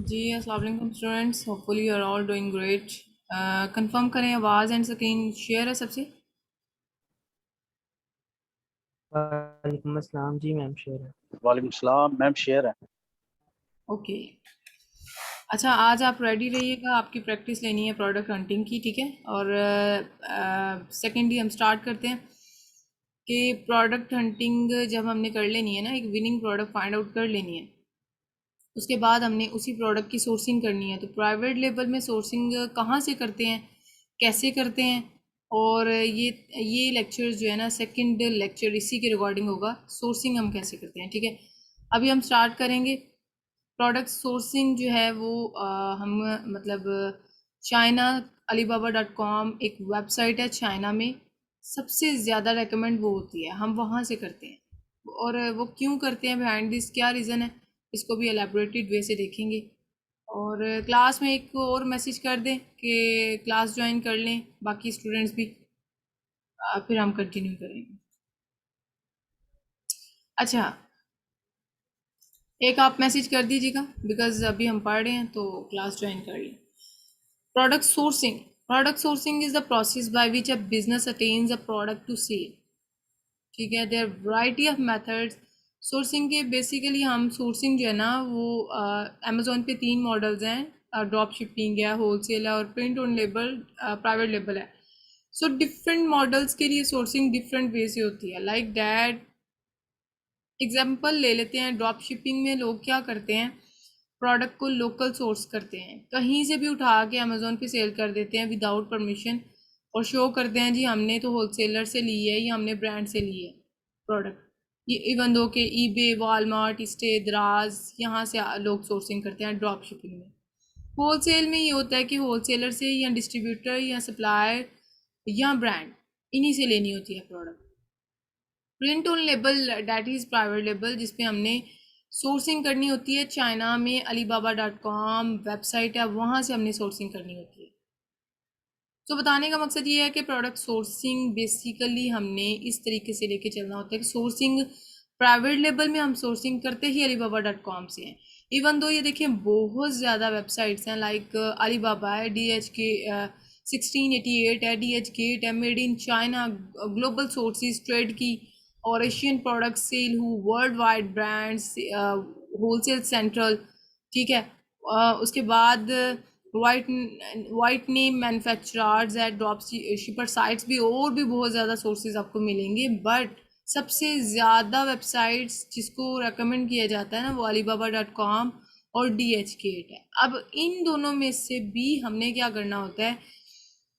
जी अस्सलाम वालेकुम students, hopefully you are all doing great. Confirm करें आवाज़ एंड स्क्रीन शेयर है सबसे। वालेकुम अस्सलाम जी मैम शेयर है। वालेकुम सलाम मैम शेयर है। ओके, अच्छा आज आप रेडी रहिएगा, आपकी प्रैक्टिस लेनी है प्रोडक्ट हंटिंग की, ठीक है। और सेकेंडली हम स्टार्ट करते हैं कि प्रोडक्ट हंटिंग जब हमने कर लेनी है ना, एक विनिंग प्रोडक्ट फाइंड आउट कर लेनी है, उसके बाद हमने उसी प्रोडक्ट की सोर्सिंग करनी है। तो प्राइवेट लेवल में सोर्सिंग कहाँ से करते हैं, कैसे करते हैं, और ये लेक्चर जो है ना, सेकंड लेक्चर इसी के रिगार्डिंग होगा, सोर्सिंग हम कैसे करते हैं, ठीक है। अभी हम स्टार्ट करेंगे। प्रोडक्ट सोर्सिंग जो है वो हम मतलब चाइना, alibaba.com एक वेबसाइट है चाइना में, सबसे ज़्यादा रेकमेंड वो होती है, हम वहाँ से करते हैं। और वो क्यों करते हैं, बिहाइंड दिस क्या रीज़न है, इसको भी एलेबोरेटेड वे से देखेंगे। और क्लास में एक और मैसेज कर दें कि क्लास ज्वाइन कर लें बाकी स्टूडेंट्स भी, फिर हम कंटिन्यू करेंगे। अच्छा, एक आप मैसेज कर दीजिएगा बिकॉज अभी हम पढ़ रहे हैं तो क्लास ज्वाइन कर लें। Product sourcing, product sourcing is the process by which a business attains a product to sell, ठीक है। There variety of methods sourcing के। बेसिकली हम सोर्सिंग जो है ना वो अमेजोन पे 3 मॉडल्स हैं, ड्रॉप शिपिंग है, होलसेल है और print on label private label है। सो डिफरेंट मॉडल्स के लिए सोर्सिंग डिफरेंट वे से होती है। लाइक दैट एग्जाम्पल ले लेते हैं, ड्रॉप शिपिंग में लोग क्या करते हैं, प्रोडक्ट को लोकल सोर्स करते हैं, कहीं से भी उठा के अमेजोन पे सेल कर देते हैं विदाउट परमिशन, और शो करते हैं जी हमने तो होलसेलर से ली है या हमने ब्रांड से ली है प्रोडक्ट। ये इवन दो के ईबे, वॉलमार्ट, स्टे, दराज, यहाँ से लोग सोर्सिंग करते हैं ड्रॉप शिपिंग में। होलसेल में ये होता है कि होलसेलर से या डिस्ट्रीब्यूटर या सप्लायर या ब्रांड, इन्हीं से लेनी होती है product. Print on label that is private label, जिसपे हमने सोर्सिंग करनी होती है चाइना में, alibaba.com वेबसाइट है, वहाँ से हमने सोर्सिंग करनी होती है। तो बताने का मकसद ये है कि प्रोडक्ट सोर्सिंग बेसिकली हमने इस तरीके से लेके चलना होता है कि सोर्सिंग प्राइवेट लेबल में हम सोर्सिंग करते ही alibaba.com से हैं। इवन दो ये देखें बहुत ज़्यादा वेबसाइट्स हैं, लाइक अलीबाबा है, DHK 1688 है, DHgate है, made in China, global sources trade की, और एशियन प्रोडक्ट सेल हु, world wide brands, wholesale central, ठीक है। उसके बाद वाइट नेम मैन्युफैक्चरर्स है, ड्रॉप शिपर साइट्स भी, और भी बहुत ज़्यादा सोर्सेज आपको मिलेंगे। बट सबसे ज़्यादा वेबसाइट्स जिसको रेकमेंड किया जाता है ना, वो alibaba.com और DHgate है। अब इन दोनों में से भी हमने क्या करना होता है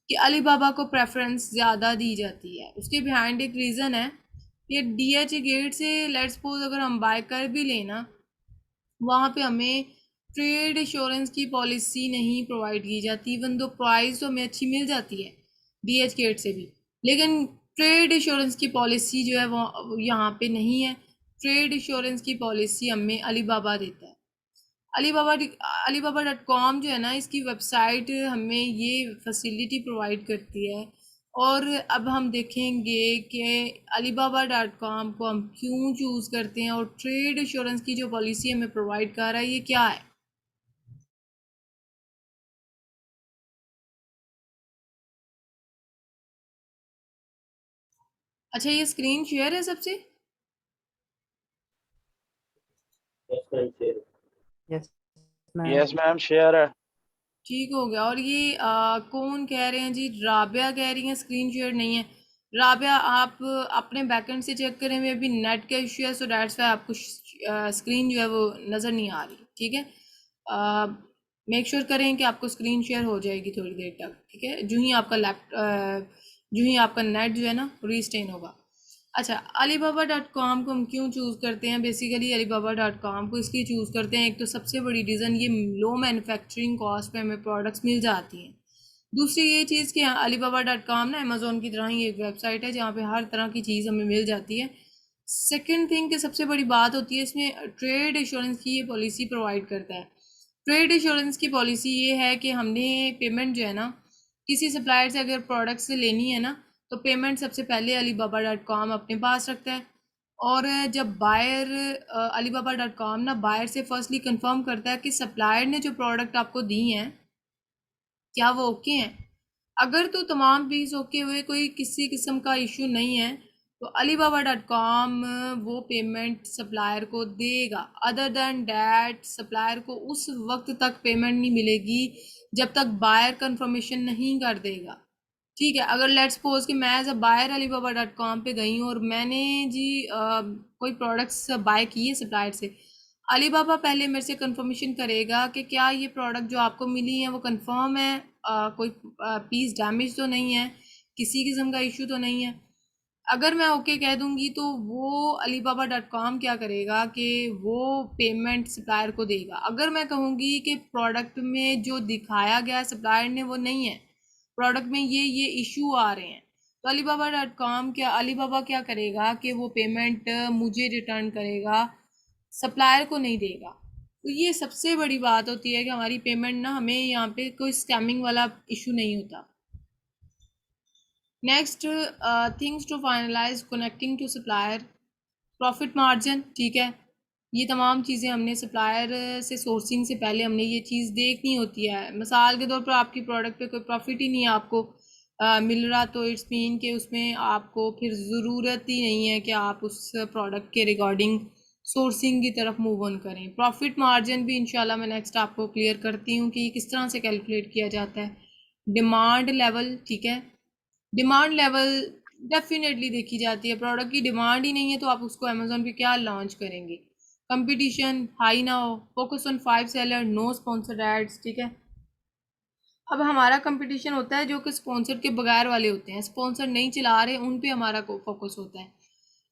कि अलीबाबा को प्रेफरेंस ज़्यादा दी जाती है। उसके बिहाइंड एक रीज़न है कि DHgate से लेट्स सपोज अगर हम बाय कर भी लेना, वहाँ पे हमें ट्रेड इंश्योरेंस की पॉलिसी नहीं प्रोवाइड की जाती। इवन दो प्राइस तो हमें अच्छी मिल जाती है DHgate से भी, लेकिन ट्रेड इंश्योरेंस की पॉलिसी जो है वो यहाँ पे नहीं है। ट्रेड इंश्योरेंस की पॉलिसी हमें अलीबाबा देता है। अलीबाबा alibaba.com जो है ना, इसकी वेबसाइट हमें ये फैसिलिटी प्रोवाइड करती है। और अब हम देखेंगे कि alibaba.com को हम क्यों चूज़ करते हैं, और ट्रेड इंश्योरेंस की जो पॉलिसी हमें प्रोवाइड कर रहा है ये क्या है। अच्छा, ये स्क्रीन शेयर है सबसे। Yes ma'am. Yes ma'am share है। ठीक हो गया। और ये कौन कह रहे हैं जी, राबिया कह रही हैं स्क्रीन शेयर नहीं है। राबिया आप अपने बैकएंड से चेक करें, में अभी नेट का इशू है, सो डैट्स वाई आपको स्क्रीन जो है वो नज़र नहीं आ रही, ठीक है। मेक श्योर करें कि आपको स्क्रीन शेयर हो जाएगी थोड़ी देर तक, ठीक है, जो ही आपका नेट जो है ना रीस्टेन होगा। अच्छा, alibaba.com को हम क्यों चूज़ करते हैं, बेसिकली alibaba.com को इसलिए चूज़ करते हैं, एक तो सबसे बड़ी रीज़न ये लो मैन्युफैक्चरिंग कॉस्ट पे हमें प्रोडक्ट्स मिल जाती हैं। दूसरी ये चीज़ कि alibaba.com ना अमेज़ोन की तरह ही एक वेबसाइट है जहाँ पे हर तरह की चीज़ हमें मिल जाती है। सेकंड थिंग कि सबसे बड़ी बात होती है इसमें, ट्रेड इंश्योरेंस की ये पॉलिसी प्रोवाइड करता है। ट्रेड इंश्योरेंस की पॉलिसी ये है कि हमने पेमेंट जो है ना, किसी सप्लायर से अगर प्रोडक्ट से लेनी है ना, तो पेमेंट सबसे पहले alibaba.com अपने पास रखता है। और जब बायर alibaba.com ना बायर से फर्स्टली कंफर्म करता है कि सप्लायर ने जो प्रोडक्ट आपको दी हैं क्या वो ओके हैं। अगर तो तमाम फीस ओके हुए, कोई किसी किस्म का इशू नहीं है, तो alibaba.com वो पेमेंट सप्लायर को देगा। अदर देन डैट सप्लायर को उस वक्त तक पेमेंट नहीं मिलेगी जब तक बायर कंफर्मेशन नहीं कर देगा। ठीक है, अगर लेट्स सपोज कि मैं एज अ बायर alibaba.com पे गई हूँ और मैंने जी कोई प्रोडक्ट्स बाय किए सप्लायर से, अलीबाबा पहले मेरे से कंफर्मेशन करेगा कि क्या ये प्रोडक्ट जो आपको मिली है वो कंफर्म है, कोई पीस डैमेज तो नहीं है, किसी किस्म का इशू तो नहीं है। अगर मैं ओके कह दूंगी तो वो alibaba.com क्या करेगा कि वो पेमेंट सप्लायर को देगा। अगर मैं कहूँगी कि प्रोडक्ट में जो दिखाया गया सप्लायर ने वो नहीं है, प्रोडक्ट में ये इशू आ रहे हैं, तो अलीबाबा क्या करेगा कि वो पेमेंट मुझे रिटर्न करेगा, सप्लायर को नहीं देगा। तो ये सबसे बड़ी बात होती है कि हमारी पेमेंट ना, हमें यहाँ पे कोई स्कैमिंग वाला इशू नहीं होता। Next things to finalize connecting to supplier, profit margin. ठीक है, ये तमाम चीज़ें हमने सप्लायर से सोर्सिंग से पहले हमने ये चीज़ देखनी होती है। मिसाल के तौर पर आपकी प्रोडक्ट पे कोई प्रॉफिट ही नहीं है आपको मिल रहा, तो इट्स मीन कि उसमें आपको फिर ज़रूरत ही नहीं है कि आप उस प्रोडक्ट के रिगार्डिंग सोर्सिंग की तरफ मूव ऑन करें। प्रॉफिट मार्जिन भी इंशाल्लाह मैं नेक्स्ट आपको क्लियर करती हूँ कि किस तरह से कैलकुलेट किया जाता है। डिमांड लेवल, ठीक है, डिमांड लेवल डेफिनेटली देखी जाती है। प्रोडक्ट की डिमांड ही नहीं है तो आप उसको अमेजोन पे क्या लॉन्च करेंगे। कंपटीशन हाई ना हो, focus on 5 seller, no sponsored ads. ठीक है, अब हमारा कंपटीशन होता है जो कि स्पॉन्सर के बगैर वाले होते हैं, स्पॉन्सर नहीं चला रहे उन पे हमारा फोकस होता है।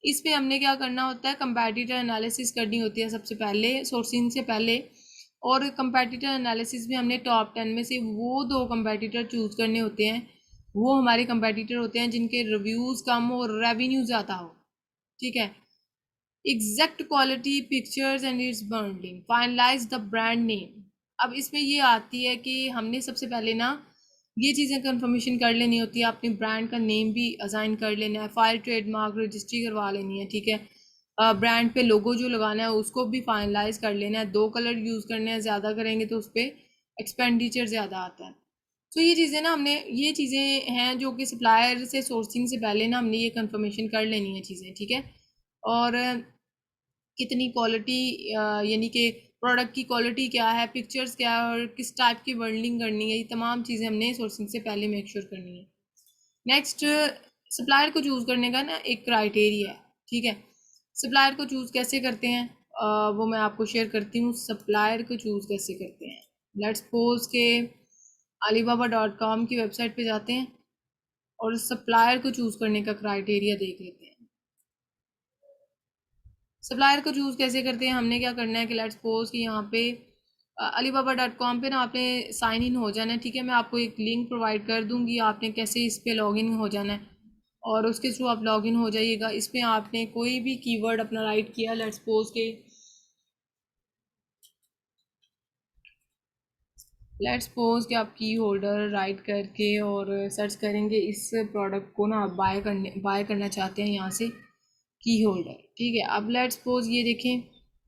इस पे हमने क्या करना होता है, कंपैटिटर एनालिसिस करनी होती है सबसे पहले सोर्सिंग से पहले। और कंपैटिटर एनालिसिस में हमने टॉप 10 में से वो 2 कंपैटिटर चूज करने होते हैं। वो हमारे कंपैटिटर होते हैं जिनके रिव्यूज़ कम हो और रेवेन्यू ज़्यादा हो। ठीक है, exact quality pictures and its burning, finalize the brand name. अब इसमें ये आती है कि हमने सबसे पहले ना ये चीज़ें कंफर्मेशन कर लेनी होती है, अपनी ब्रांड का नेम भी असाइन कर लेना है, फाइल ट्रेडमार्क रजिस्ट्री करवा लेनी है। ठीक है, ब्रांड पे लोगो जो लगाना है उसको भी फाइनलाइज कर लेना है। 2 कलर यूज़ करने हैं, ज़्यादा करेंगे तो उस पर एक्सपेंडिचर ज़्यादा आता है। तो ये चीज़ें ना हमने, ये चीज़ें हैं जो कि सप्लायर से सोर्सिंग से पहले ना हमने ये कंफर्मेशन कर लेनी है चीज़ें। ठीक है, और कितनी क्वालिटी, यानी कि प्रोडक्ट की क्वालिटी क्या है, पिक्चर्स क्या है और किस टाइप की वर्डिंग करनी है, ये तमाम चीज़ें हमने सोर्सिंग से पहले मेक श्योर करनी है। नेक्स्ट, सप्लायर को चूज़ करने का ना एक क्राइटेरिया है। ठीक है, सप्लायर को चूज़ कैसे करते हैं, वो मैं आपको शेयर करती हूँ। सप्लायर को चूज़ कैसे करते हैं, लेट्स सपोज के alibaba.com की वेबसाइट पे जाते हैं और सप्लायर को चूज़ करने का क्राइटेरिया देख लेते हैं। सप्लायर को चूज़ कैसे करते हैं, हमने क्या करना है कि लेट्स सपोज कि यहाँ पे alibaba.com पे ना आपने साइन इन हो जाना है। ठीक है, मैं आपको एक लिंक प्रोवाइड कर दूँगी, आपने कैसे इस पे लॉगिन हो जाना है और उसके थ्रू आप लॉगिन हो जाइएगा। इसमें आपने कोई भी कीवर्ड अपना राइट किया, लेट्स सपोज के लेट्स सपोज कि आप की होल्डर राइट करके और सर्च करेंगे इस प्रोडक्ट को ना, आप बाय करना चाहते हैं यहाँ से की होल्डर। ठीक है, अब लेट्स सपोज ये देखें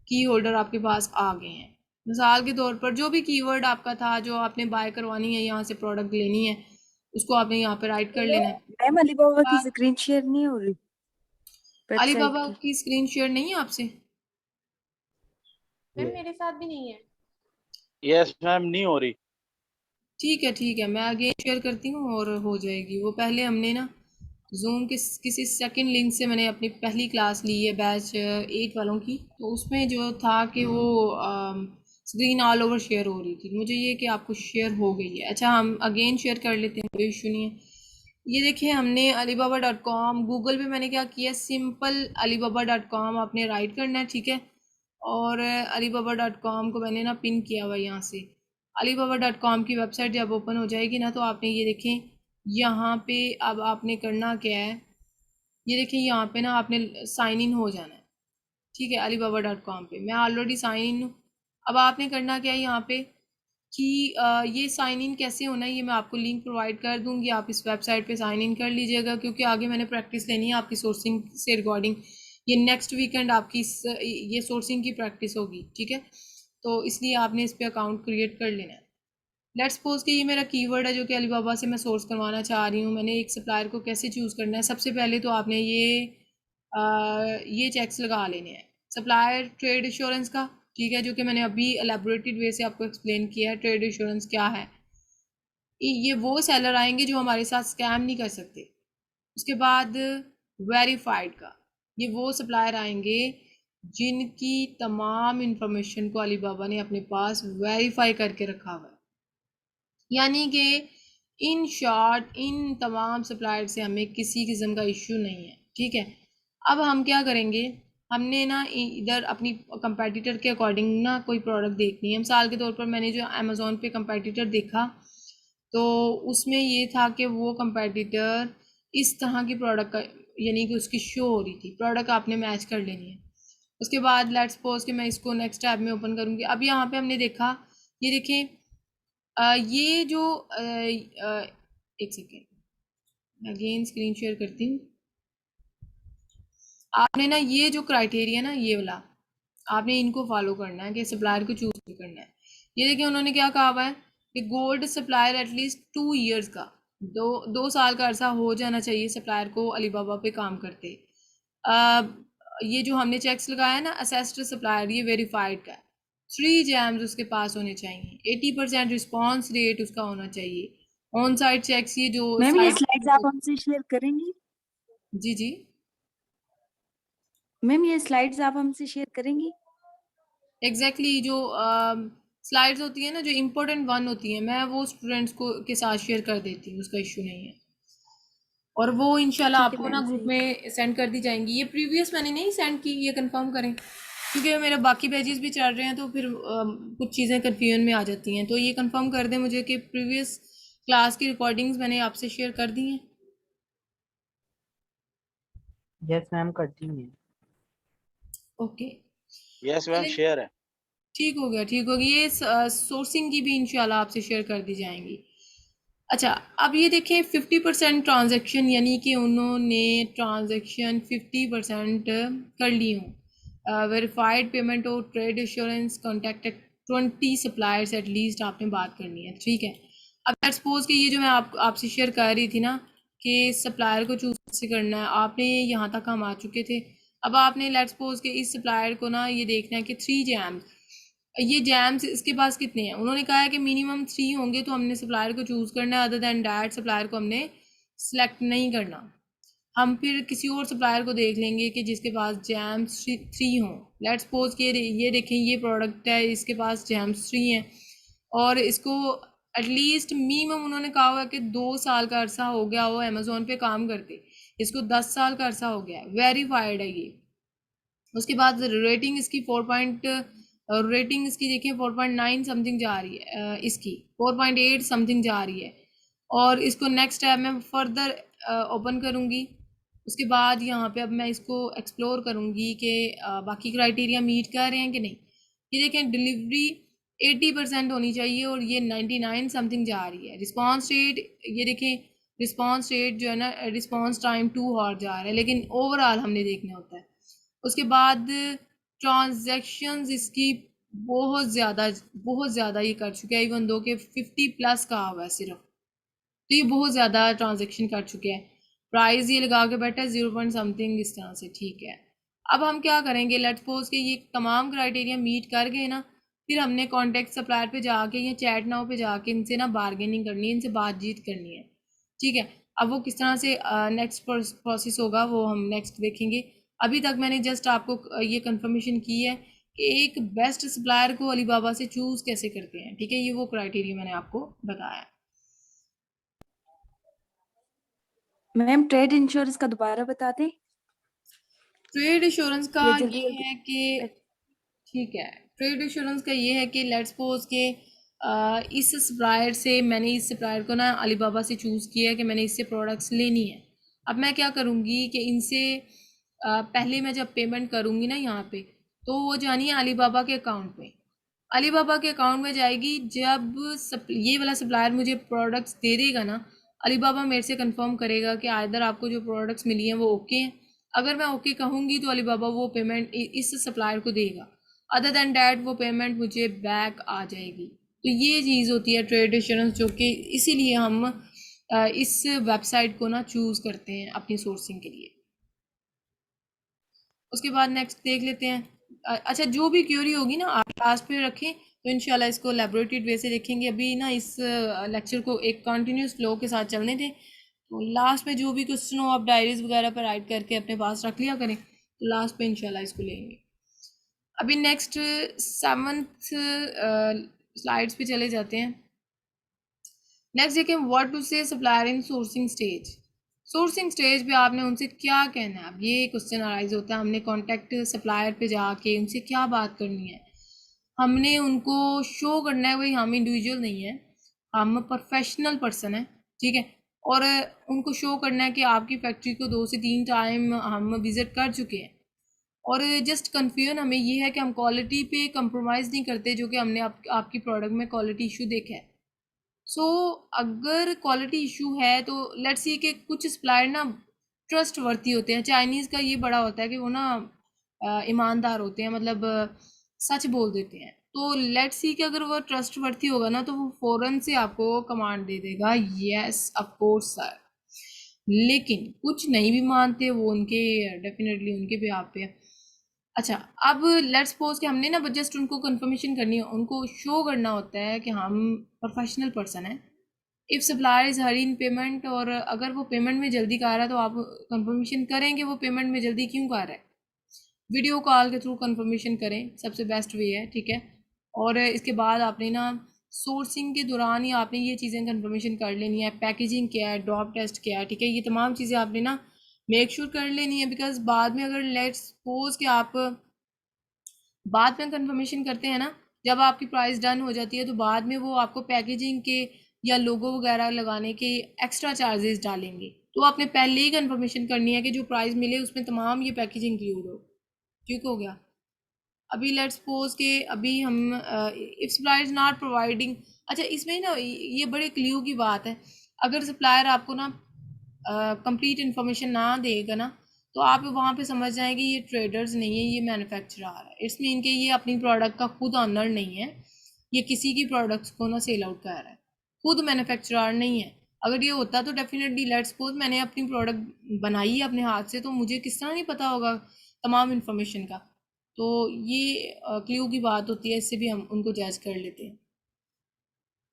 की होल्डर आपके पास आ गए हैं। मिसाल के तौर पर जो भी कीवर्ड आपका था जो आपने बाय करवानी है, यहाँ से प्रोडक्ट लेनी है, उसको आपने यहाँ पे राइट कर लेना है। मैम अलीबाबा की स्क्रीन शेयर नहीं हो रही वेबसाइट अलीबाबा की। की स्क्रीन शेयर नहीं है आपसे? मैम मेरे साथ भी नहीं है। यस मैम, नहीं हो रही। ठीक है, मैं अगेन शेयर करती हूँ और हो जाएगी। वो पहले हमने ना जूम के किसी सेकंड लिंक से मैंने अपनी पहली क्लास ली है बैच 8 वालों की, तो उसमें जो था कि वो स्क्रीन ऑल ओवर शेयर हो रही थी। मुझे ये कि आपको शेयर हो गई है। अच्छा, हम अगेन शेयर कर लेते हैं, कोई इशू नहीं है। ये देखिए, हमने alibaba.com, गूगल पे मैंने क्या किया, सिंपल alibaba.com आपने राइट करना है। ठीक है, और alibaba.com को मैंने ना पिन किया हुआ यहाँ से। alibaba.com की वेबसाइट जब ओपन हो जाएगी ना, तो आपने ये देखें यहाँ पे अब आपने करना क्या है, ये देखिए यहाँ पे ना आपने साइन इन हो जाना है। ठीक है, alibaba.com पे मैं ऑलरेडी साइन इन हूँ। अब आपने करना क्या है यहाँ पे कि ये साइन इन कैसे होना है, ये मैं आपको लिंक प्रोवाइड कर दूंगी, आप इस वेबसाइट पे साइन इन कर लीजिएगा, क्योंकि आगे मैंने प्रैक्टिस लेनी है आपकी सोर्सिंग से रिगार्डिंग। ये नेक्स्ट वीकेंड आपकी ये सोर्सिंग की प्रैक्टिस होगी, ठीक है। तो इसलिए आपने इस पे अकाउंट क्रिएट कर लेना है। लेट्स सपोज कि ये मेरा कीवर्ड है जो कि अलीबाबा से मैं सोर्स करवाना चाह रही हूँ। मैंने एक सप्लायर को कैसे चूज़ करना है, सबसे पहले तो आपने ये चेक्स लगा लेने हैं सप्लायर ट्रेड इंश्योरेंस का, ठीक है, जो कि मैंने अभी एलेबोरेटेड वे से आपको एक्सप्लेन किया है। ट्रेड इंश्योरेंस क्या है, ये वो सेलर आएंगे जो हमारे साथ स्कैम नहीं कर सकते। उसके बाद वेरीफाइड का, ये वो सप्लायर आएंगे जिनकी तमाम इंफॉर्मेशन को अलीबाबा ने अपने पास वेरीफाई करके रखा हुआ है। यानी कि इन शॉर्ट इन तमाम सप्लायर से हमें किसी किस्म का इश्यू नहीं है, ठीक है। अब हम क्या करेंगे, हमने ना इधर अपनी कंपेटिटर के अकॉर्डिंग ना कोई प्रोडक्ट देखनी है। मिसाल के तौर पर मैंने जो अमेज़ोन पे कंपेटिटर देखा तो उसमें ये था कि वो कंपेटिटर इस तरह की प्रोडक्ट का, यानी कि उसकी शो हो रही थी, प्रोडक्ट आपने मैच कर लेनी है। उसके बाद लेट्स सपोज कि मैं इसको नेक्स्ट टैब में ओपन करूँगी। अब यहाँ पे हमने देखा, ये देखें, ये जो एक सेकेंड अगेन स्क्रीन शेयर करती हूँ। आपने ना ये जो क्राइटेरिया ना ये वाला, आपने इनको फॉलो करना है कि सप्लायर को चूज करना है। ये देखिए उन्होंने क्या कहा हुआ है कि गोल्ड सप्लायर एटलीस्ट 2 इयर्स का, दो साल का अरसा हो जाना चाहिए सप्लायर को अलीबाबा पे काम करते। ये जो हमने चेक्स लगाया है ना असेस्ड सप्लायर, ये वेरीफाइड का है। 3 जैम्स उसके पास होने चाहिए, 80% रिस्पॉन्स रेट उसका होना चाहिए। ऑन साइट चेक्स, ये जो मैम ये स्लाइड्स आप साइट, हमसे शेयर करेंगी? जी जी मैम ये स्लाइड्स आप हमसे शेयर करेंगी? एग्जैक्टली जो स्लाइड्स होती है ना, जो इम्पोर्टेंट वन होती है, मैं वो स्टूडेंट्स को के साथ शेयर कर देती हूँ, उसका इशू नहीं है। और वो इंशाल्लाह ठीक है आपको ना मैम, ग्रुप सही। में सेंड कर दी जाएंगी। ये प्रीवियस मैंने नहीं सेंड की, ये कंफर्म करें, क्योंकि मेरे बाकी पेजेस भी चल रहे हैं तो फिर कुछ चीज़ें कन्फ्यूजन में आ जाती हैं। तो ये कंफर्म कर दें मुझे कि प्रीवियस क्लास की रिकॉर्डिंग्स मैंने आपसे शेयर कर दी हैं। यस मैम, करती हूँ। ओके, यस मैम, चलें, शेयर है। ठीक हो गया, ठीक हो गया। ये सोर्सिंग की भी इंशाल्लाह आपसे शेयर कर दी जाएंगी। अच्छा, अब ये देखें 50% ट्रांजैक्शन, यानी कि उन्होंने ट्रांजैक्शन 50% कर ली हूँ। वेरीफाइड पेमेंट और trade insurance contact 20 suppliers at least आपने बात करनी है, ठीक है। अब लेट्स सपोज कि ये जो मैं आपसे शेयर कर रही थी ना कि सप्लायर को चूज कैसे करना है, आपने यहाँ तक हम आ चुके थे। अब आपने लेट्स सपोज कि इस सप्लायर को ना ये देखना है कि 3 जैम्स, ये जैम्स इसके पास कितने हैं। उन्होंने कहा है कि मिनिमम 3 होंगे तो हमने सप्लायर को चूज़ करना है, अदर दैन डैट सप्लायर को हमने सेलेक्ट नहीं करना। हम फिर किसी और सप्लायर को देख लेंगे कि जिसके पास जैम्स 3 हों। लेट्स सपोज कि ये देखें, ये प्रोडक्ट है, इसके पास जैम्स 3 हैं और इसको एटलीस्ट मिनिमम उन्होंने कहा हुआ है कि 2 साल का अरसा हो गया हो अमेजोन पे काम करते, इसको 10 साल का अरसा हो गया है, वेरीफाइड है ये। उसके बाद रेटिंग इसकी 4.9 समथिंग जा रही है, इसकी 4.8 समथिंग जा रही है। और इसको नेक्स्ट टैब में फर्दर ओपन करूँगी। उसके बाद यहाँ पे अब मैं इसको एक्सप्लोर करूँगी कि बाकी क्राइटेरिया मीट कर रहे हैं कि नहीं। ये देखें, डिलीवरी 80% होनी चाहिए और ये 99 समथिंग जा रही है। रिस्पॉन्स रेट, ये देखें, रिस्पॉन्स रेट जो है ना, रिस्पॉन्स टाइम 2 हॉर जा रहा है, लेकिन ओवरऑल हमने देखना होता है। उसके बाद ट्रांजैक्शंस इसकी बहुत ज़्यादा ये कर चुके हैं, इवन दो के 50+ कहा हुआ है सिर्फ, तो ये बहुत ज़्यादा ट्रांजैक्शन कर चुके हैं। प्राइस ये लगा के बैठा है 0 पॉइंट समथिंग इस तरह से, ठीक है। अब हम क्या करेंगे, लेट्स सपोज कि ये तमाम क्राइटेरिया मीट कर गए ना, फिर हमने कॉन्टैक्ट सप्लायर पे जाके या चैट नाउ पे जाके इनसे ना बार्गेनिंग करनी है, इनसे बातचीत करनी है, ठीक है। अब वो किस तरह से नेक्स्ट प्रोसेस होगा वो हम नेक्स्ट देखेंगे। अभी तक मैंने जस्ट आपको ये कंफर्मेशन की है कि एक बेस्ट सप्लायर को अलीबाबा से चूज़ कैसे करते हैं, ठीक है। ये वो क्राइटेरिया मैंने आपको बताया है। मैम ट्रेड इंश्योरेंस का दोबारा बता दें ट्रेड इंश्योरेंस का या ये जल्दी जल्दी? है कि, ठीक है, ट्रेड इंश्योरेंस का ये है कि लेट्स सपोज के इस सप्लायर से, मैंने इस सप्लायर को ना अलीबाबा से चूज़ किया है कि मैंने इससे प्रोडक्ट्स लेनी है। अब मैं क्या करूँगी कि इनसे पहले मैं जब पेमेंट करूँगी ना यहाँ पे, तो वो जानी है अलीबाबा के अकाउंट में, अलीबाबा के अकाउंट में जाएगी। जब ये वाला सप्लायर मुझे प्रोडक्ट्स दे देगा ना, अलीबाबा मेरे से कंफर्म करेगा कि आइदर आपको जो प्रोडक्ट्स मिली हैं वो ओके हैं, अगर मैं ओके कहूँगी तो अलीबाबा वो पेमेंट इस सप्लायर को देगा, अदर देन डैट वो पेमेंट मुझे बैक आ जाएगी। तो ये चीज़ होती है ट्रेड एश्योरेंस, जो कि इसीलिए हम इस वेबसाइट को ना चूज़ करते हैं अपनी सोर्सिंग के लिए। उसके बाद नेक्स्ट देख लेते हैं। अच्छा, जो भी क्यूरी होगी ना आप लास्ट पे रखें, तो इंशाल्लाह इसको लैबोरेटरी वे से देखेंगे। अभी ना इस लेक्चर को एक कंटिन्यूस फ्लो के साथ चलने दें, तो लास्ट में जो भी क्वेश्चन हो आप डायरीज वगैरह पर राइट करके अपने पास रख लिया करें, तो लास्ट पे इंशाल्लाह इसको लेंगे। अभी नेक्स्ट 7th स्लाइड्स पे चले जाते हैं। नेक्स्ट देखें, व्हाट टू से supplier in sourcing stage. Sourcing stage पे आपने उनसे क्या कहना है। अब ये क्वेश्चन अराइज होता है, हमने कॉन्टैक्ट सप्लायर पे जाके उनसे क्या बात करनी है। हमने उनको शो करना है भाई हम इंडिविजुअल नहीं है, हम प्रोफेशनल पर्सन है, ठीक है। और उनको शो करना है कि आपकी फैक्ट्री को 2 से 3 टाइम हम विजिट कर चुके हैं। और जस्ट कन्फ्यूजन हमें ये है कि हम क्वालिटी पे कंप्रोमाइज़ नहीं करते, जो कि हमने आपकी प्रोडक्ट में क्वालिटी इशू देखा है। सो अगर क्वालिटी इशू है तो लेट्स सी कि कुछ सप्लायर ना ट्रस्ट वर्ती होते हैं। चाइनीज़ का ये बड़ा होता है कि वो ना ईमानदार होते हैं, मतलब सच बोल देते हैं। तो लेट्स सी कि अगर वो ट्रस्ट वर्ती होगा ना, तो वो फ़ौरन से आपको कमांड दे देगा, यस ऑफ कोर्स सर। लेकिन कुछ नहीं भी मानते, वो उनके डेफिनेटली उनके पे आप पे है। अच्छा, अब लेट्स सपोज कि हमने ना जस्ट उनको कंफर्मेशन करनी है, उनको शो करना होता है कि हम प्रोफेशनल पर्सन हैं। If supplier is Hari in payment, और अगर वो पेमेंट में जल्दी कर रहा है तो आप कंफर्मेशन करेंगे वो पेमेंट में जल्दी क्यों कर रहा है। वीडियो कॉल के थ्रू कंफर्मेशन करें, सबसे बेस्ट वे है, ठीक है। और इसके बाद आपने ना सोर्सिंग के दौरान ही आपने ये चीज़ें कंफर्मेशन कर लेनी है। पैकेजिंग क्या है, ड्रॉप टेस्ट क्या है, ठीक है। ये तमाम चीज़ें आपने ना मेक श्योर कर लेनी है, बिकॉज बाद में अगर लेट्स सपोज कि आप बाद में कंफर्मेशन करते हैं ना, जब आपकी प्राइस डन हो जाती है तो बाद में वो आपको पैकेजिंग के या लोगो वगैरह लगाने के एक्स्ट्रा चार्जेस डालेंगे। तो आपने पहले ही कंफर्मेशन करनी है कि जो प्राइस मिले उसमें तमाम ये पैकेजिंग इंक्लूड हो, ठीक हो गया। अभी लेट्स सपोज के अभी हम if supplier is not providing, अच्छा इसमें ना ये बड़े क्ल्यू की बात है। अगर सप्लायर आपको ना कंप्लीट इन्फॉर्मेशन ना देगा ना, तो आप वहाँ पे समझ जाएं कि ये ट्रेडर्स नहीं है, ये मैन्युफैक्चरर है। इट्स मीन कि ये अपनी प्रोडक्ट का खुद ऑनर नहीं है, ये किसी की प्रोडक्ट्स को ना सेल आउट कर रहा है, खुद मैन्युफैक्चरर नहीं है। अगर ये होता तो डेफिनेटली लेट्स सपोज मैंने अपनी प्रोडक्ट बनाई है अपने हाथ से, तो मुझे किस तरह नहीं पता होगा तमाम इन्फॉर्मेशन का। तो ये क्ल्यू की बात होती है, इससे भी हम उनको जज कर लेते हैं।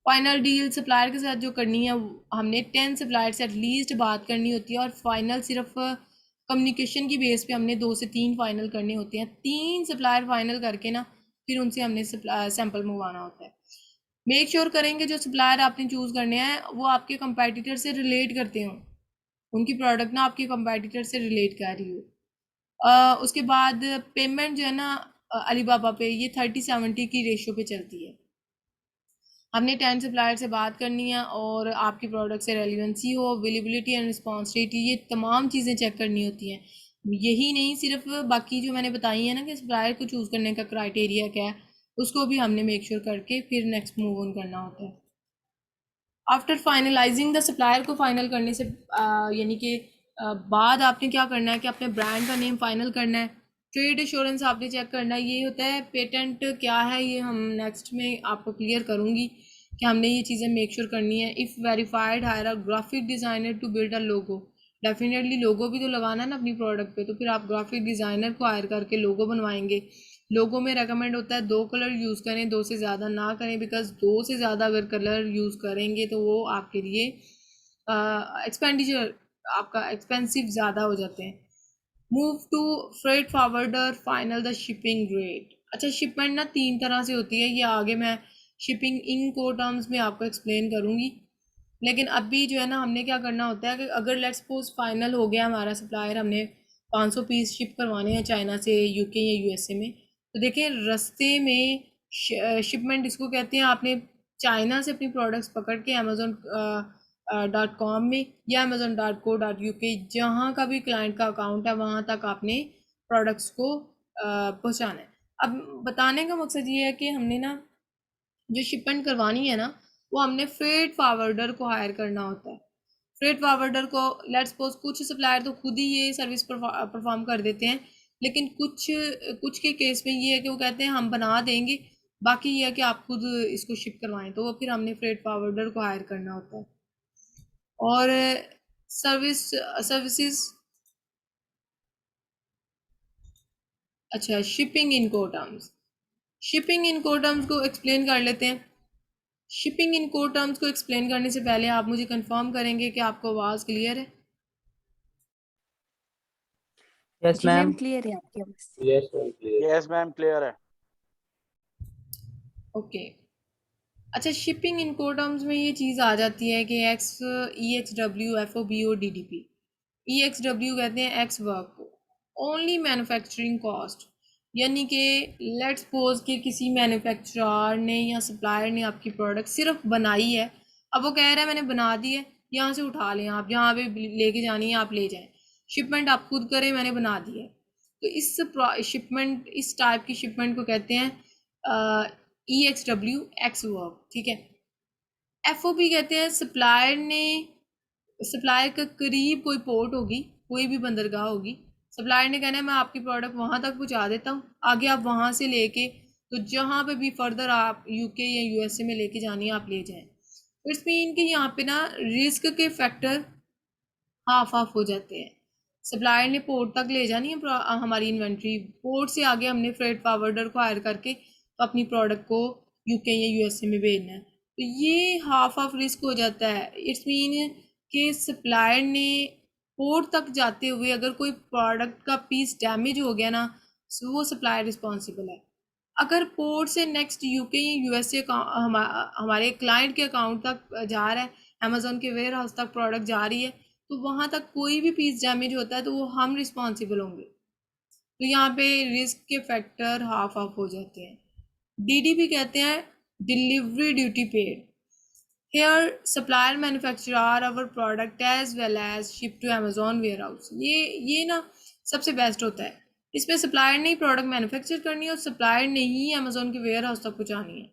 फाइनल डील सप्लायर के साथ जो करनी है, हमने 10 सप्लायर से एटलीस्ट बात करनी होती है, और फाइनल सिर्फ कम्युनिकेशन की बेस पे हमने 2 से 3 फाइनल करने होते हैं। 3 सप्लायर फाइनल करके ना फिर उनसे हमने सैंपल मंगवाना होता है। मेक श्योर करेंगे जो सप्लायर आपने चूज़ करने हैं वो आपके कंपेटिटर से रिलेट करते हों, उनकी प्रोडक्ट ना आपके कंपेटिटर से रिलेट कर रही हो। उसके बाद पेमेंट जो है ना अलीबाबा पे ये 30-70 की रेशियो पे चलती है। हमने 10 सप्लायर से बात करनी है, और आपकी प्रोडक्ट से रेलिवेंसी हो, अवेलेबिलिटी एंड रिस्पॉन्स रेट, ये तमाम चीज़ें चेक करनी होती हैं। यही नहीं, सिर्फ बाकी जो मैंने बताई है ना कि सप्लायर को चूज़ करने का क्राइटेरिया क्या है, उसको भी हमने मेक श्योर करके फिर नेक्स्ट मूव ऑन करना होता है। आफ्टर फाइनलाइजिंग द सप्लायर को फाइनल करने से यानी कि बाद आपने क्या करना है कि अपने ब्रांड का नेम फाइनल करना है, ट्रेड एश्योरेंस आपने चेक करना है, ये होता है। पेटेंट क्या है ये हम नेक्स्ट में आपको क्लियर करूँगी कि हमने ये चीज़ें मेक श्योर करनी है। If verified hire a graphic designer to build a logo, definitely logo भी तो लगाना है ना अपनी प्रोडक्ट पे, तो फिर आप ग्राफिक डिज़ाइनर को हायर करके लोगो बनवाएंगे। लोगो में रेकमेंड होता है 2 कलर यूज़ करें, 2 से ज़्यादा ना करें, बिकॉज 2 से ज़्यादा अगर कलर यूज़ करेंगे तो वो आपके लिए एक्सपेंडिचर आपका एक्सपेंसिव ज़्यादा हो जाते हैं। Move to freight forwarder final the shipping rate. अच्छा, शिपमेंट ना 3 तरह से होती है, ये आगे मैं शिपिंग इन को टर्म्स में आपको एक्सप्लेन करूँगी। लेकिन अभी जो है ना हमने क्या करना होता है कि अगर लेट्स सपोज फाइनल हो गया हमारा सप्लायर, हमने 500 पीस शिप करवाने हैं चाइना से यूके या यूएसए में, तो देखें रास्ते में शिपमेंट इसको कहते हैं। आपने चाइना से अपनी प्रोडक्ट्स पकड़ के Amazon.com में या Amazon.co.uk जहाँ का भी क्लाइंट का अकाउंट है वहाँ तक आपने प्रोडक्ट्स को पहुँचाना है। अब बताने का मकसद ये है कि हमने ना जो शिपमेंट करवानी है ना, वो हमने फ्रेट फॉरवर्डर को हायर करना होता है। फ्रेट फॉरवर्डर को लेट्स सपोज कुछ सप्लायर तो खुद ही ये सर्विस परफॉर्म कर देते हैं, लेकिन कुछ के केस में ये है कि वो कहते हैं हम बना देंगे, बाकी ये है कि आप खुद इसको शिप करवाएं, तो वो फिर हमने फ्रेट फॉरवर्डर को हायर करना होता है। और सर्विसेज, अच्छा शिपिंग इनकोटर्म्स, शिपिंग इनकोटर्म्स को एक्सप्लेन कर लेते हैं। शिपिंग इनकोटर्म्स को एक्सप्लेन करने से पहले आप मुझे कंफर्म करेंगे कि आपको आवाज़ क्लियर है? यस जी मैम मैम। क्लियर है आपकी आवाज। Yes, ma'am, clear है। ओके अच्छा, शिपिंग इनकोटर्म्स में ये चीज़ आ जाती है कि ex E X W F O B O D D P. E X W कहते हैं एक्स वर्क को, ओनली मैन्युफैक्चरिंग कॉस्ट, यानी कि लेट्स सपोज कि किसी मैन्युफैक्चरर ने या सप्लायर ने आपकी प्रोडक्ट सिर्फ बनाई है, अब वो कह रहा है मैंने बना दी है, यहाँ से उठा लें, आप जहाँ पे लेके जानी है आप ले जाएं, शिपमेंट आप खुद करें, मैंने बना दी है। तो इस शिपमेंट, इस टाइप की शिपमेंट को कहते हैं ई एक्स डब्ल्यू एक्स वर्क, ठीक है। एफ ओ पी कहते हैं सप्लायर ने, सप्लायर के करीब कोई पोर्ट होगी, कोई भी बंदरगाह होगी, सप्लायर ने कहना है मैं आपकी प्रोडक्ट वहाँ तक पहुँचा देता हूँ, आगे आप वहाँ से लेके तो जहाँ पे भी फर्दर आप यूके या यूएसए में लेके जानी है आप ले जाएं। इट्स मीन कि यहाँ पे ना रिस्क के फैक्टर हाफ हाफ हो जाते हैं। सप्लायर ने पोर्ट तक ले जानी है हमारी इन्वेंट्री, पोर्ट से आगे हमने फ्रेट फॉरवर्डर को हायर करके तो अपनी प्रोडक्ट को यूके या यूएसए में भेजना है, तो ये हाफ हाफ रिस्क हो जाता है। इट्स मीन कि सप्लायर ने पोर्ट तक जाते हुए अगर कोई प्रोडक्ट का पीस डैमेज हो गया ना, वो सप्लायर रिस्पॉन्सिबल है। अगर पोर्ट से नेक्स्ट यूके या यूएसए हमारे क्लाइंट के अकाउंट तक जा रहा है, अमेजोन के वेयर हाउस तक प्रोडक्ट जा रही है, तो वहाँ तक कोई भी पीस डैमेज होता है तो वो हम रिस्पॉन्सिबल होंगे। तो यहाँ पे रिस्क के फैक्टर हाफ हाफ हो जाते हैं। डीडीपी कहते हैं delivery duty paid, here supplier manufacturer our product as well as ship to Amazon warehouse. ये ना सबसे बेस्ट होता है, इसमें सप्लायर ने ही प्रोडक्ट मैन्युफैक्चर करनी है और सप्लायर ने ही अमेजोन के वेयर हाउस तक पहुँचानी है।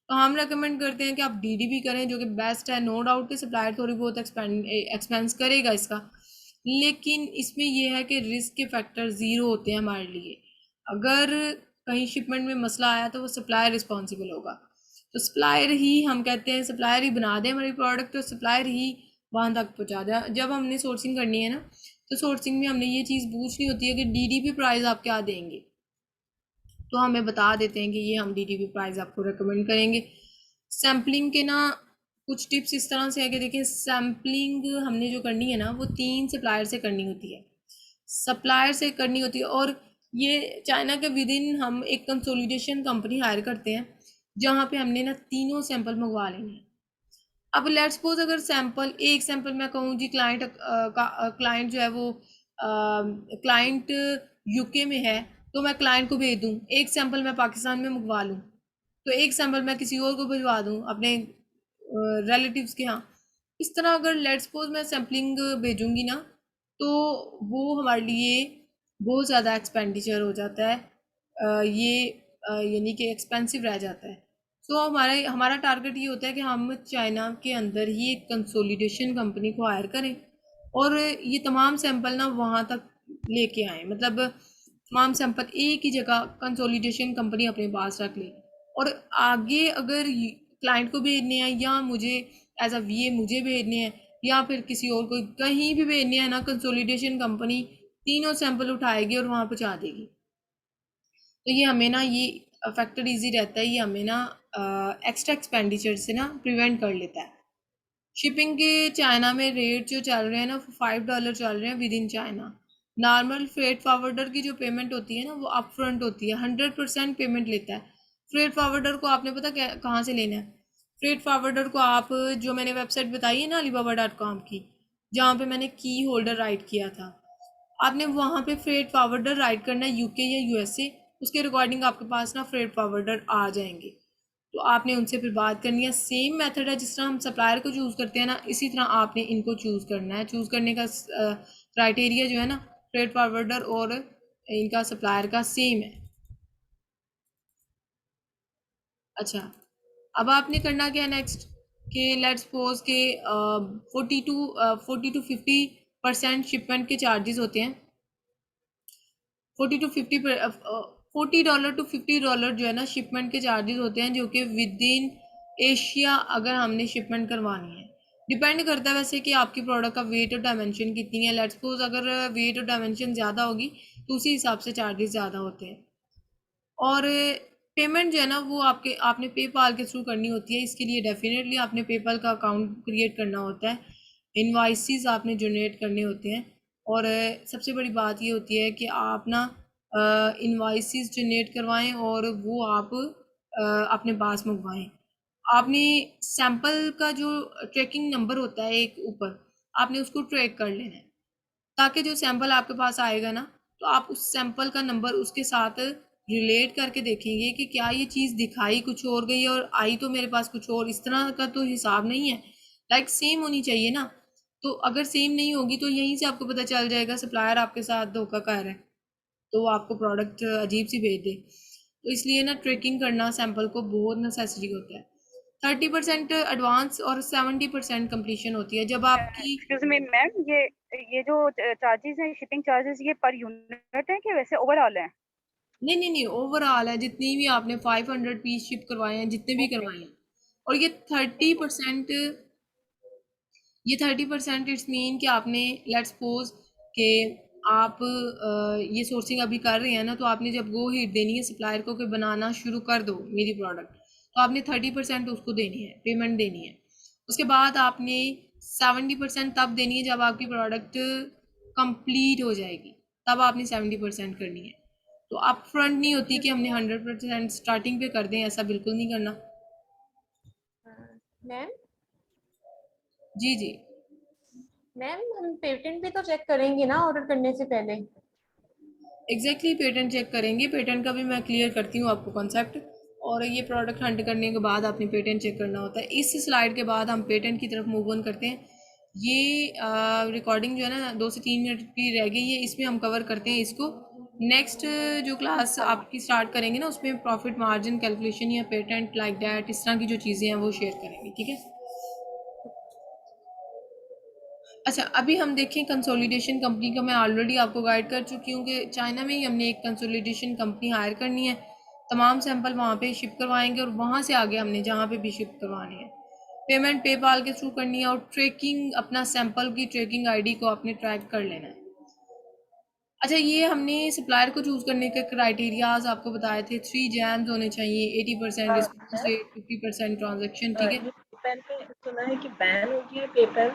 तो हम रेकमेंड करते हैं कि आप डीडीपी करें, जो कि बेस्ट है। नो डाउट कि सप्लायर थोड़ी बहुत एक्सपेंस करेगा इसका, लेकिन इसमें यह है कि रिस्क के फैक्टर ज़ीरो होते हैं हमारे लिए। अगर कहीं शिपमेंट में मसला आया तो वो सप्लायर रिस्पॉन्सिबल होगा, तो सप्लायर ही, हम कहते हैं सप्लायर ही बना दे हमारी प्रोडक्ट, तो सप्लायर ही वहाँ तक पहुँचा दे। जब हमने सोर्सिंग करनी है ना, तो सोर्सिंग में हमने ये चीज़ पूछनी होती है कि डीडीपी प्राइस आप क्या देंगे, तो हमें बता देते हैं कि ये हम डीडीपी प्राइस आपको रेकमेंड करेंगे। सैम्पलिंग के ना कुछ टिप्स इस तरह से है कि देखिए, सैम्पलिंग हमने जो करनी है ना वो 3 सप्लायर से करनी होती है, सप्लायर से करनी होती है। और ये चाइना के विद इन हम एक कंसोलिडेशन कंपनी हायर करते हैं, जहाँ पे हमने ना तीनों सैंपल मंगवा लेंगे। अब लेट्स सपोज अगर सैंपल, एक सैंपल मैं कहूँ जी क्लाइंट जो है वो क्लाइंट यूके में है, तो मैं क्लाइंट को भेज दूँ, एक सैंपल मैं पाकिस्तान में मंगवा लूँ, तो एक सैंपल मैं किसी और को भिजवा दूँ अपने रिलेटिव्स के यहाँ। इस तरह अगर लेट्स सपोज मैं सैम्पलिंग भेजूँगी ना, तो वो हमारे लिए बहुत ज़्यादा एक्सपेंडिचर हो जाता है, यानी कि एक्सपेंसिव रह जाता है। तो हमारा टारगेट ये होता है कि हम चाइना के अंदर ही एक कंसोलिडेशन कंपनी को हायर करें और ये तमाम सैंपल ना वहाँ तक लेके आएँ, मतलब तमाम सैंपल एक ही जगह कंसोलिडेशन कंपनी अपने पास रख ले, और आगे अगर क्लाइंट को भेजने हैं या मुझे एज अ वीए मुझे भेजने हैं या फिर किसी और को कहीं भी भेजने हैं ना, कंसोलिडेशन कंपनी तीनों सैंपल उठाएगी और वहाँ पहुँचा देगी। तो ये हमें ना ये फैक्टर इजी रहता है, ये हमें ना एक्स्ट्रा एक्सपेंडिचर से ना प्रिवेंट कर लेता है। शिपिंग के चाइना में रेट जो चल रहे हैं ना, $5 चल रहे हैं with in China. Normal freight forwarder की जो पेमेंट होती है ना वो अप फ्रंट होती है, 100% पेमेंट लेता है। फ्रेट फॉरवर्डर को आपने पता क्या कहाँ से लेना है? फ्रेट फॉरवर्डर को आप, जो मैंने वेबसाइट बताई है ना alibaba.com की, जहाँ पे मैंने की होल्डर राइट किया था, आपने वहाँ पे फ्रेट फॉरवर्डर राइट करना है यूके या यूएसए, उसके रिकॉर्डिंग आपके पास ना फ्रेट फॉरवर्डर आ जाएंगे। तो आपने उनसे फिर बात करनी है। सेम मेथड है जिस तरह हम सप्लायर को चूज़ करते हैं ना, इसी तरह आपने इनको चूज़ करना है। चूज़ करने का क्राइटेरिया जो है ना, फ्रेट फॉरवर्डर और इनका सप्लायर का सेम है। अच्छा, अब आपने करना क्या है नेक्स्ट कि लेट्स सपोज के 40 to 50% शिपमेंट के चार्जेस होते हैं। 40 टू $50 जो है ना शिपमेंट के चार्जेस होते हैं, जो कि विद इन एशिया अगर हमने शिपमेंट करवानी है। डिपेंड करता है वैसे कि आपकी प्रोडक्ट का वेट और डायमेंशन कितनी है। लेट्स सपोज अगर वेट और डायमेंशन ज़्यादा होगी तो उसी हिसाब से चार्जेस ज़्यादा होते हैं। और पेमेंट जो है ना वो आपने पेपाल के थ्रू करनी होती है। इसके लिए डेफिनेटली आपने पेपाल का अकाउंट क्रिएट करना होता है, इनवाइसेस आपने जनरेट करने होते हैं। और सबसे बड़ी बात ये होती है कि आप ना इनवाइसेस जनरेट करवाएं और वो आप अपने पास मंगवाएं। आपने सैंपल का जो ट्रैकिंग नंबर होता है एक ऊपर, आपने उसको ट्रैक कर लेना है, ताकि जो सैंपल आपके पास आएगा ना तो आप उस सैंपल का नंबर उसके साथ रिलेट करके देखेंगे कि क्या ये चीज़ दिखाई कुछ और गई है और आई तो मेरे पास कुछ और। इस तरह का तो हिसाब नहीं है, लाइक सेम होनी चाहिए ना। तो अगर सेम नहीं होगी तो यहीं से आपको पता चल जाएगा सप्लायर आपके साथ धोखा कर रहा है, तो वो आपको प्रोडक्ट अजीब सी भेज दे। तो इसलिए ना ट्रैकिंग करना सैंपल को बहुत नेसेसरी होता है। 30% एडवांस और 70% कंप्लीशन होती है जब आपकी। एक्सक्यूज मी मैम, ये जो चार्जेस हैं, शिपिंग चार्जेस, ये पर यूनिट है कि वैसे ओवरऑल है? नहीं नहीं नहीं, ओवरऑल है। जितनी भी आपने 500 पीस शिप करवाए हैं, जितने भी करवाए हैं। और ये 30%, ये 30% इट्स मीन कि आपने लेट्स सपोज कि आप ये सोर्सिंग अभी कर रहे हैं ना, तो आपने जब गो हिट देनी है सप्लायर को कि बनाना शुरू कर दो मेरी प्रोडक्ट, तो आपने 30% उसको देनी है, पेमेंट देनी है। उसके बाद आपने 70% तब देनी है जब आपकी प्रोडक्ट कंप्लीट हो जाएगी, तब आपने 70% करनी है। तो अप फ्रंट नहीं होती कि हमने 100% स्टार्टिंग पे कर दें, ऐसा बिल्कुल नहीं करना। मैम जी जी मैम हम पेटेंट भी तो चेक करेंगे ना ऑर्डर करने से पहले। एग्जैक्टली पेटेंट चेक करेंगे। पेटेंट का भी मैं क्लियर करती हूँ आपको कॉन्सेप्ट। और ये प्रोडक्ट हंट करने के बाद आपने पेटेंट चेक करना होता है। इस स्लाइड के बाद हम पेटेंट की तरफ मूव ऑन करते हैं। ये रिकॉर्डिंग जो है ना 2 से 3 मिनट की रह गई है, इसमें हम कवर करते हैं इसको। नेक्स्ट जो क्लास आपकी स्टार्ट करेंगे ना उसमें प्रॉफिट मार्जिन कैलकुलेशन या पेटेंट लाइक डैट इस तरह की जो चीज़ें हैं वो शेयर करेंगे, ठीक है। अच्छा, अभी हम देखें कंसोलिडेशन कंपनी का। मैं ऑलरेडी आपको गाइड कर चुकी हूँ कि चाइना में ही हमने एक कंसोलिडेशन कंपनी हायर करनी है। तमाम सैंपल वहाँ पे शिप करवाएंगे और वहाँ से आगे हमने जहाँ पे भी शिप करवानी है पेमेंट पेपाल के थ्रू करनी है। और ट्रैकिंग अपना सैंपल की ट्रैकिंग आईडी को आपने ट्रैक कर लेना है। अच्छा, ये हमने सप्लायर को चूज़ करने के क्राइटेरियाज आपको बताए थे। 3 जैम्स होने चाहिए, 80% रिस्पॉन्स रेट, 50% ट्रांजेक्शन, ठीक है। पेपल पे सुना है कि बैन हो गया पेपल।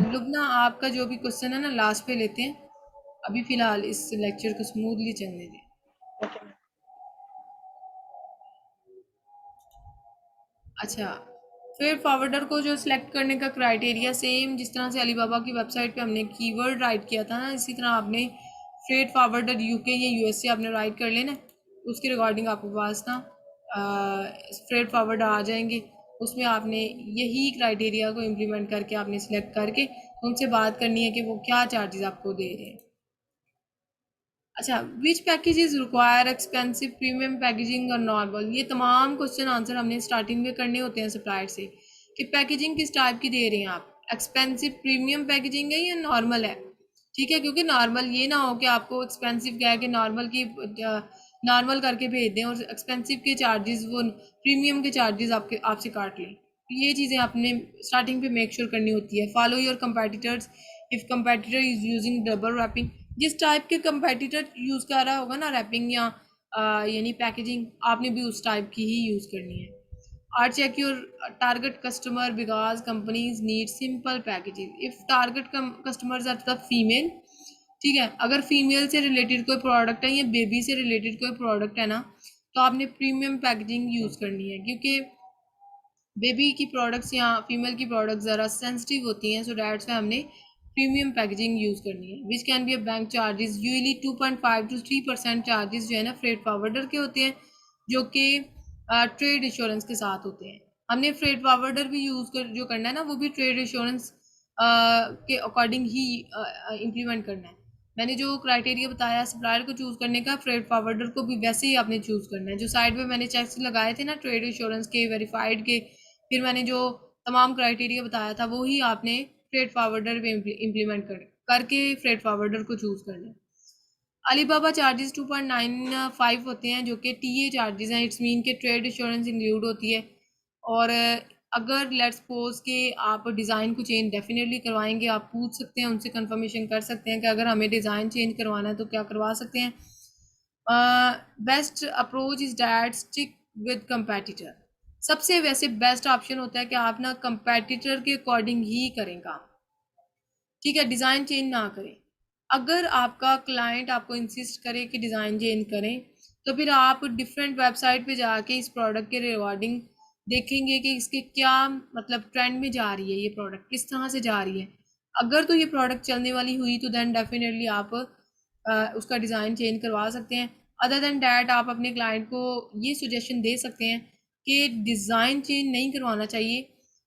लुबना, आपका जो भी क्वेश्चन है ना लास्ट पे लेते हैं, अभी फ़िलहाल इस लेक्चर को स्मूथली चलने दें। Okay ma'am. अच्छा, फिर फॉरवर्डर को जो सिलेक्ट करने का क्राइटेरिया सेम जिस तरह से अलीबाबा की वेबसाइट पे हमने कीवर्ड राइट किया था ना, इसी तरह आपने फ्रेट फॉरवर्डर यूके या यूएसए आपने राइट कर लेना। उसकी रिगार्डिंग आपके पास ना फ्रेट फॉरवर्डर आ जाएंगे। उसमें आपने यही क्राइटेरिया को इम्प्लीमेंट करके आपने सिलेक्ट करके उनसे बात करनी है कि वो क्या चार्जेस आपको दे रहे हैं। अच्छा, which packages require expensive premium packaging और नॉर्मल। ये तमाम क्वेश्चन आंसर हमने स्टार्टिंग में करने होते हैं सप्लायर से कि पैकेजिंग किस टाइप की दे रहे हैं आप, एक्सपेंसिव प्रीमियम पैकेजिंग है या नॉर्मल है, ठीक है। क्योंकि नॉर्मल ये ना हो कि आपको एक्सपेंसिव क्या है कि नॉर्मल की नॉर्मल करके भेज दें और एक्सपेंसिव के चार्जेस वो प्रीमियम के चार्जेस आपसे काट लें। ये चीज़ें आपने स्टार्टिंग पे मेक श्योर करनी होती है। Follow your competitors if competitor is using double wrapping. जिस टाइप के कंपेटिटर यूज़ कर रहा होगा ना रैपिंग या यानी पैकेजिंग, आपने भी उस टाइप की ही यूज़ करनी है। Or check your target customer because companies need simple packaging if target customers are the female, ठीक है। अगर फीमेल से रिलेटेड कोई प्रोडक्ट है या बेबी से रिलेटेड कोई प्रोडक्ट है ना, तो आपने प्रीमियम पैकेजिंग यूज़ करनी है। क्योंकि बेबी की प्रोडक्ट्स या फीमेल की प्रोडक्ट्स ज़रा सेंसिटिव होती हैं, सो डैट्स वाई हमने प्रीमियम पैकेजिंग यूज़ करनी है। Which can be a bank charges usually 2.5 to 3% charges जो है ना फ्रेट फॉरवर्डर के होते हैं, जो कि ट्रेड इंश्योरेंस के साथ होते हैं। हमने फ्रेट फॉरवर्डर भी यूज़ कर जो करना है ना, वो भी ट्रेड इंश्योरेंस के अकॉर्डिंग ही इम्प्लीमेंट करना है। मैंने जो क्राइटेरिया बताया सप्लायर को चूज़ करने का, फ्रेट फॉरवर्डर को भी वैसे ही आपने चूज़ करना है। जो साइड पे मैंने चेक्स लगाए थे ना ट्रेड इंश्योरेंस के, वेरीफाइड के, फिर मैंने जो तमाम क्राइटेरिया बताया था वो ही आपने फ्रेट फॉरवर्डर पे इम्प्लीमेंट करके फ्रेट फॉरवर्डर को चूज़ करना है। अलीबाबा चार्जेस 2.95 होते हैं जो कि टीए चार्जेस हैं, इट्स मीन के ट्रेड इंश्योरेंस इंक्लूड होती है। और अगर लेट्स सपोज कि आप डिज़ाइन को चेंज डेफिनेटली करवाएंगे, आप पूछ सकते हैं उनसे, कंफर्मेशन कर सकते हैं कि अगर हमें डिज़ाइन चेंज करवाना है तो क्या करवा सकते हैं। Best approach is that stick with competitor. सबसे वैसे बेस्ट ऑप्शन होता है कि आप ना कंपेटिटर के अकॉर्डिंग ही करें काम, ठीक है, डिज़ाइन चेंज ना करें। अगर आपका क्लाइंट आपको इंसिस्ट करे कि डिज़ाइन चेंज करें तो फिर आप डिफरेंट वेबसाइट पे जाके इस प्रोडक्ट के रिगार्डिंग देखेंगे कि इसके क्या मतलब ट्रेंड में जा रही है, ये प्रोडक्ट किस तरह से जा रही है। अगर तो ये प्रोडक्ट चलने वाली हुई तो दैन डेफिनेटली आप उसका डिज़ाइन चेंज करवा सकते हैं। अदर दैन डैट आप अपने क्लाइंट को ये सजेशन दे सकते हैं कि डिज़ाइन चेंज नहीं करवाना चाहिए,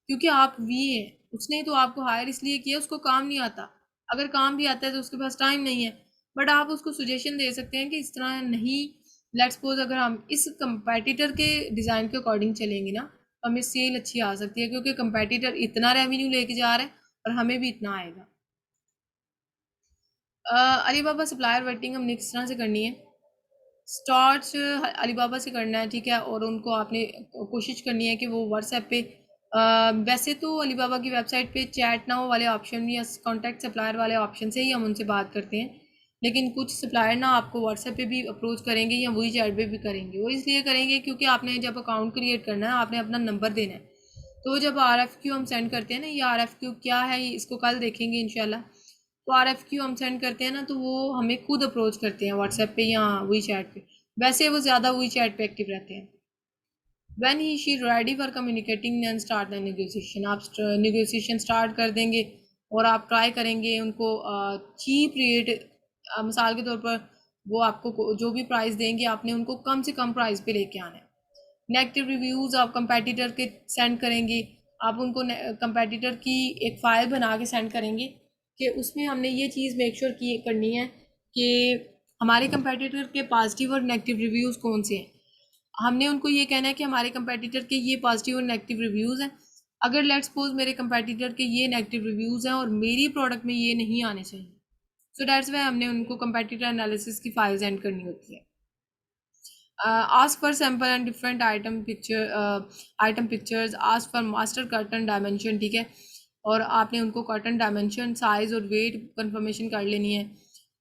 क्योंकि आप वी हैं, उसने तो आपको हायर इसलिए किया, उसको काम नहीं आता। अगर काम भी आता है तो उसके पास टाइम नहीं है, बट आप उसको सजेशन दे सकते हैं कि इस तरह नहीं, लेट्स सपोज अगर हम इस कंपेटिटर के डिज़ाइन के अकॉर्डिंग चलेंगे ना तो हमें सेल अच्छी आ सकती है, क्योंकि कंपेटिटर इतना रेवेन्यू लेके जा रहा है और हमें भी इतना आएगा। अलीबाबा सप्लायर वेटिंग हमने किस तरह से करनी है, स्टार्ट अलीबाबा से करना है, ठीक है, और उनको आपने कोशिश करनी है कि वो व्हाट्सएप पे वैसे तो अलीबाबा की वेबसाइट पे चैट नाउ वाले ऑप्शन या कॉन्टैक्ट सप्लायर वाले ऑप्शन से ही हम उनसे बात करते हैं, लेकिन कुछ सप्लायर ना आपको व्हाट्सएप पे भी अप्रोच करेंगे या वही चैट पे भी करेंगे। वो इसलिए करेंगे क्योंकि आपने जब अकाउंट क्रिएट करना है आपने अपना नंबर देना है, तो जब RFQ हम सेंड करते हैं ना, ये RFQ क्या है इसको कल देखेंगे इंशाल्लाह। तो RFQ हम सेंड करते हैं ना तो वो हमें खुद अप्रोच करते हैं व्हाट्सएप पे या वही चैट पे, वैसे वो ज़्यादा वही चैट पे एक्टिव रहते हैं। When he she ready for communicating then start the negotiation। आप negotiation start कर देंगे और आप ट्राई करेंगे उनको चीप रेट, मिसाल के तौर पर वो आपको जो भी प्राइस देंगे आपने उनको कम से कम प्राइस पे लेके आना है। नेगेटिव रिव्यूज़ आप कंपेटिटर के सेंड करेंगे, आप उनको कंपेटिटर की एक फ़ाइल बना के सेंड करेंगे कि उसमें हमने ये चीज़ मेक श्योर की करनी है कि हमारे कंपेटिटर के पॉजिटिव और नेगेटिव रिव्यूज़ कौन से हैं। हमने उनको ये कहना है कि हमारे कंपेटिटर के ये पॉजिटिव और नेगेटिव रिव्यूज़ हैं। अगर लेट्स सपोज मेरे कंपेटिटर के ये नेगेटिव रिव्यूज़ हैं और मेरी प्रोडक्ट में ये नहीं आने चाहिए, सो दैट्स वाई हमने उनको कंपेटिटर एनालिसिस की फाइल सेंड करनी होती है। Ask for sample and different item pictures, ask for master curtain dimension, ठीक है, और आपने उनको कर्टन डायमेंशन, साइज़ और वेट कंफर्मेशन कर लेनी है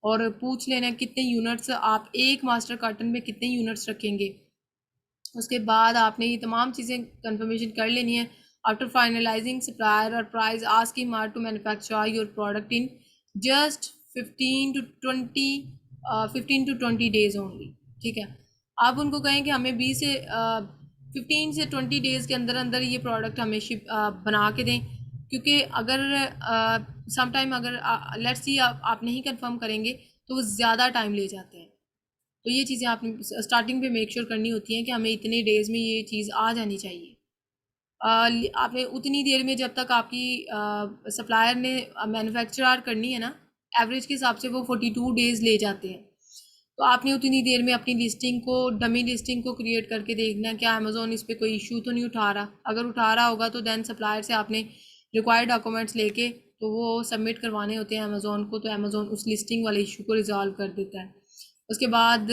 और पूछ लेना है कितने यूनिट्स आप एक मास्टर कर्टन में कितने यूनिट्स रखेंगे। उसके बाद आपने ये तमाम चीज़ें कंफर्मेशन कर लेनी है। आफ्टर फाइनलाइजिंग सप्लायर और price, ask him to manufacture your product in just 15 to 20 days only, ठीक है। आप उनको कहें कि हमें 15 से 20 डेज़ के अंदर अंदर ये प्रोडक्ट हमें बना के दें, क्योंकि अगर समटाइम अगर लेट्स सी आप नहीं कंफर्म करेंगे तो वो ज़्यादा टाइम ले जाते हैं। तो ये चीज़ें आपने स्टार्टिंग पे मेक श्योर करनी होती हैं कि हमें इतने डेज़ में ये चीज़ आ जानी चाहिए। आपने उतनी देर में जब तक आपकी सप्लायर ने मैन्युफैक्चर करनी है ना, एवरेज के हिसाब से वो 42 डेज़ ले जाते हैं। तो आपने उतनी देर में अपनी लिस्टिंग को, डमी लिस्टिंग को क्रिएट करके देखना है क्या अमेज़ोन इस पर कोई इशू तो नहीं उठा रहा। अगर उठा रहा होगा तो दैन सप्लायर से आपने रिक्वायर्ड डॉक्यूमेंट्स लेके तो वो सबमिट करवाने होते हैं अमेज़ोन को, तो अमेज़ोन उस लिस्टिंग वाले इशू को रिजॉल्व कर देता है। उसके बाद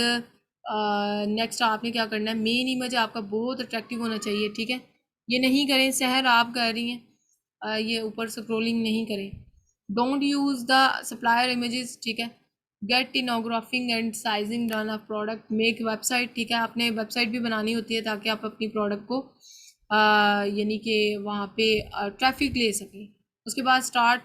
नेक्स्ट आपने क्या करना है, मेन इमेज आपका बहुत अट्रैक्टिव होना चाहिए, ठीक है। ये नहीं करें, सहर आप कर रही हैं, ये ऊपर स्क्रोलिंग नहीं करें। Don't use the supplier images, ठीक है। Get infographing and sizing done of product, make website, ठीक है। आपने वेबसाइट भी बनानी होती है ताकि आप अपनी प्रोडक्ट को यानी कि वहाँ पे ट्रैफिक ले सकें। उसके बाद स्टार्ट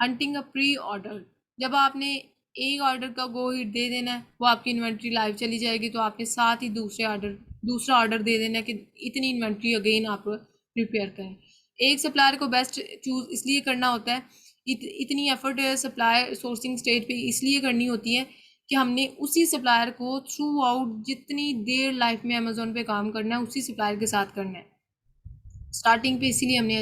हंटिंग अ प्री ऑर्डर, जब आपने एक ऑर्डर का गो हिट दे देना है, वो आपकी इन्वेंट्री लाइव चली जाएगी, तो आपने साथ ही दूसरा ऑर्डर दे देना है कि इतनी इन्वेंट्री अगेन आप प्रिपेयर करें। एक सप्लायर को बेस्ट चूज़ इसलिए करना होता है, इतनी एफर्ट सप्लायर सोर्सिंग स्टेज पे इसलिए करनी होती है कि हमने उसी सप्लायर को थ्रू आउट जितनी देर लाइफ में अमेज़ोन पे काम करना है उसी सप्लायर के साथ करना है। स्टार्टिंग पे इसीलिए हमने